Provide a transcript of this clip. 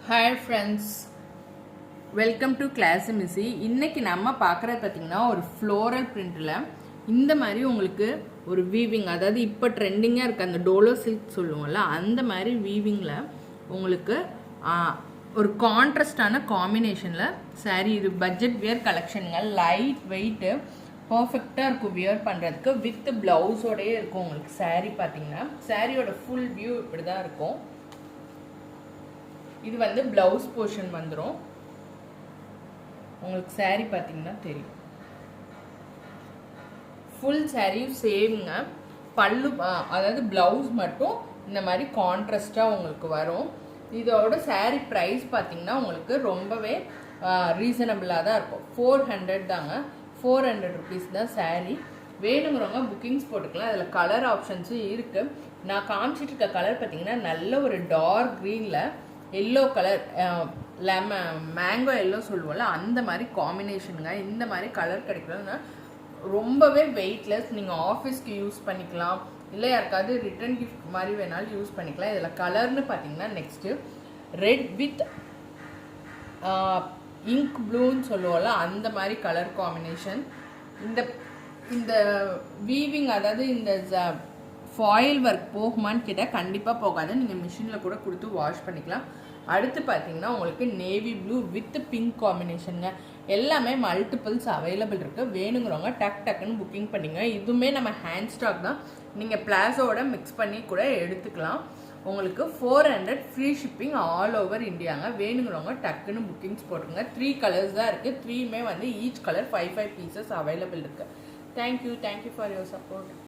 Hi friends, welcome to class Missy. இன்னைக்கு நம்ம பார்க்குறது பார்த்தீங்கன்னா ஒரு ஃப்ளோரல் பிரிண்டில் இந்த மாதிரி உங்களுக்கு ஒரு வீவிங், அதாவது இப்போ ட்ரெண்டிங்காக இருக்க அந்த டோலோ சில்க் சொல்லுவோம்ல, அந்த மாதிரி வீவிங்கில் உங்களுக்கு ஒரு கான்ட்ராஸ்டான காம்பினேஷனில் சாரீ. இது பட்ஜெட் வியர் கலெக்ஷனுங்க. லைட் வெயிட்டு, பர்ஃபெக்டாக இருக்கும் வியர் பண்ணுறதுக்கு. வித் ப்ளவுஸோடையே இருக்கும் உங்களுக்கு சாரீ. பார்த்தீங்கன்னா சாரியோட ஃபுல் வியூ இப்படி தான் இருக்கும். இது வந்து பிளவுஸ் போர்ஷன் வந்துடும். உங்களுக்கு சாரீ பார்த்தீங்கன்னா தெரியும். ஃபுல் சாரியும் சேம்ங்க. பல்லு அதாவது பிளவுஸ் மட்டும் இந்த மாதிரி கான்ட்ராஸ்டாக உங்களுக்கு வரும். இதோட சாரீ ப்ரைஸ் பார்த்தீங்கன்னா உங்களுக்கு ரொம்பவே ரீசனபிளாக தான் இருக்கும். 400 தாங்க. 400 ருபீஸ் தான் சாரீ. வேணுங்கிறவங்க புக்கிங்ஸ் போட்டுக்கலாம். அதில் கலர் ஆப்ஷன்ஸும் இருக்குது. நான் காமிச்சிட்டு இருக்க கலர் பார்த்தீங்கன்னா நல்ல ஒரு டார்க் க்ரீனில் எல்லோ கலர், மேங்கோ எல்லோ சொல்லுவோம்ல, அந்த மாதிரி காம்பினேஷனுங்க. இந்த மாதிரி கலர் கிடைக்கிறதுனா ரொம்பவே வெயிட்லெஸ். நீங்கள் ஆஃபீஸ்க்கு யூஸ் பண்ணிக்கலாம், இல்லை யாருக்காவது ரிட்டன் கிஃப்ட் மாதிரி வேணாலும் யூஸ் பண்ணிக்கலாம். இதில் கலர்னு பார்த்தீங்கன்னா நெக்ஸ்ட்டு ரெட் வித் இங்க் ப்ளூன்னு சொல்லுவோம்ல, அந்த மாதிரி கலர் காம்பினேஷன். இந்த வீவிங், அதாவது இந்த ஃபாயில் ஒர்க் போகுமான்னு கேட்டால் கண்டிப்பாக போகாது. நீங்கள் மிஷினில் கூட கொடுத்து வாஷ் பண்ணிக்கலாம். அடுத்து பார்த்தீங்கன்னா உங்களுக்கு நேவி ப்ளூ வித் பிங்க் காம்பினேஷனுங்க. எல்லாமே மல்டிபிள்ஸ் அவைலபிள் இருக்குது. வேணுங்கிறவங்க டக்குன்னு புக்கிங் பண்ணிங்க. இதுவுமே நம்ம ஹேண்ட் ஸ்டாக் தான். நீங்கள் பிளாஸோட மிக்ஸ் பண்ணி கூட எடுத்துக்கலாம். உங்களுக்கு 400 ஃப்ரீ ஷிப்பிங் ஆல் ஓவர் இந்தியாங்க. வேணுங்கிறவங்க டக்குன்னு புக்கிங்ஸ் போட்டுருங்க. 3 கலர்ஸ் தான் இருக்குது. 3மே வந்து ஈச் கலர் 5 பீசஸ் அவைலபிள் இருக்குது. Thank you for your support.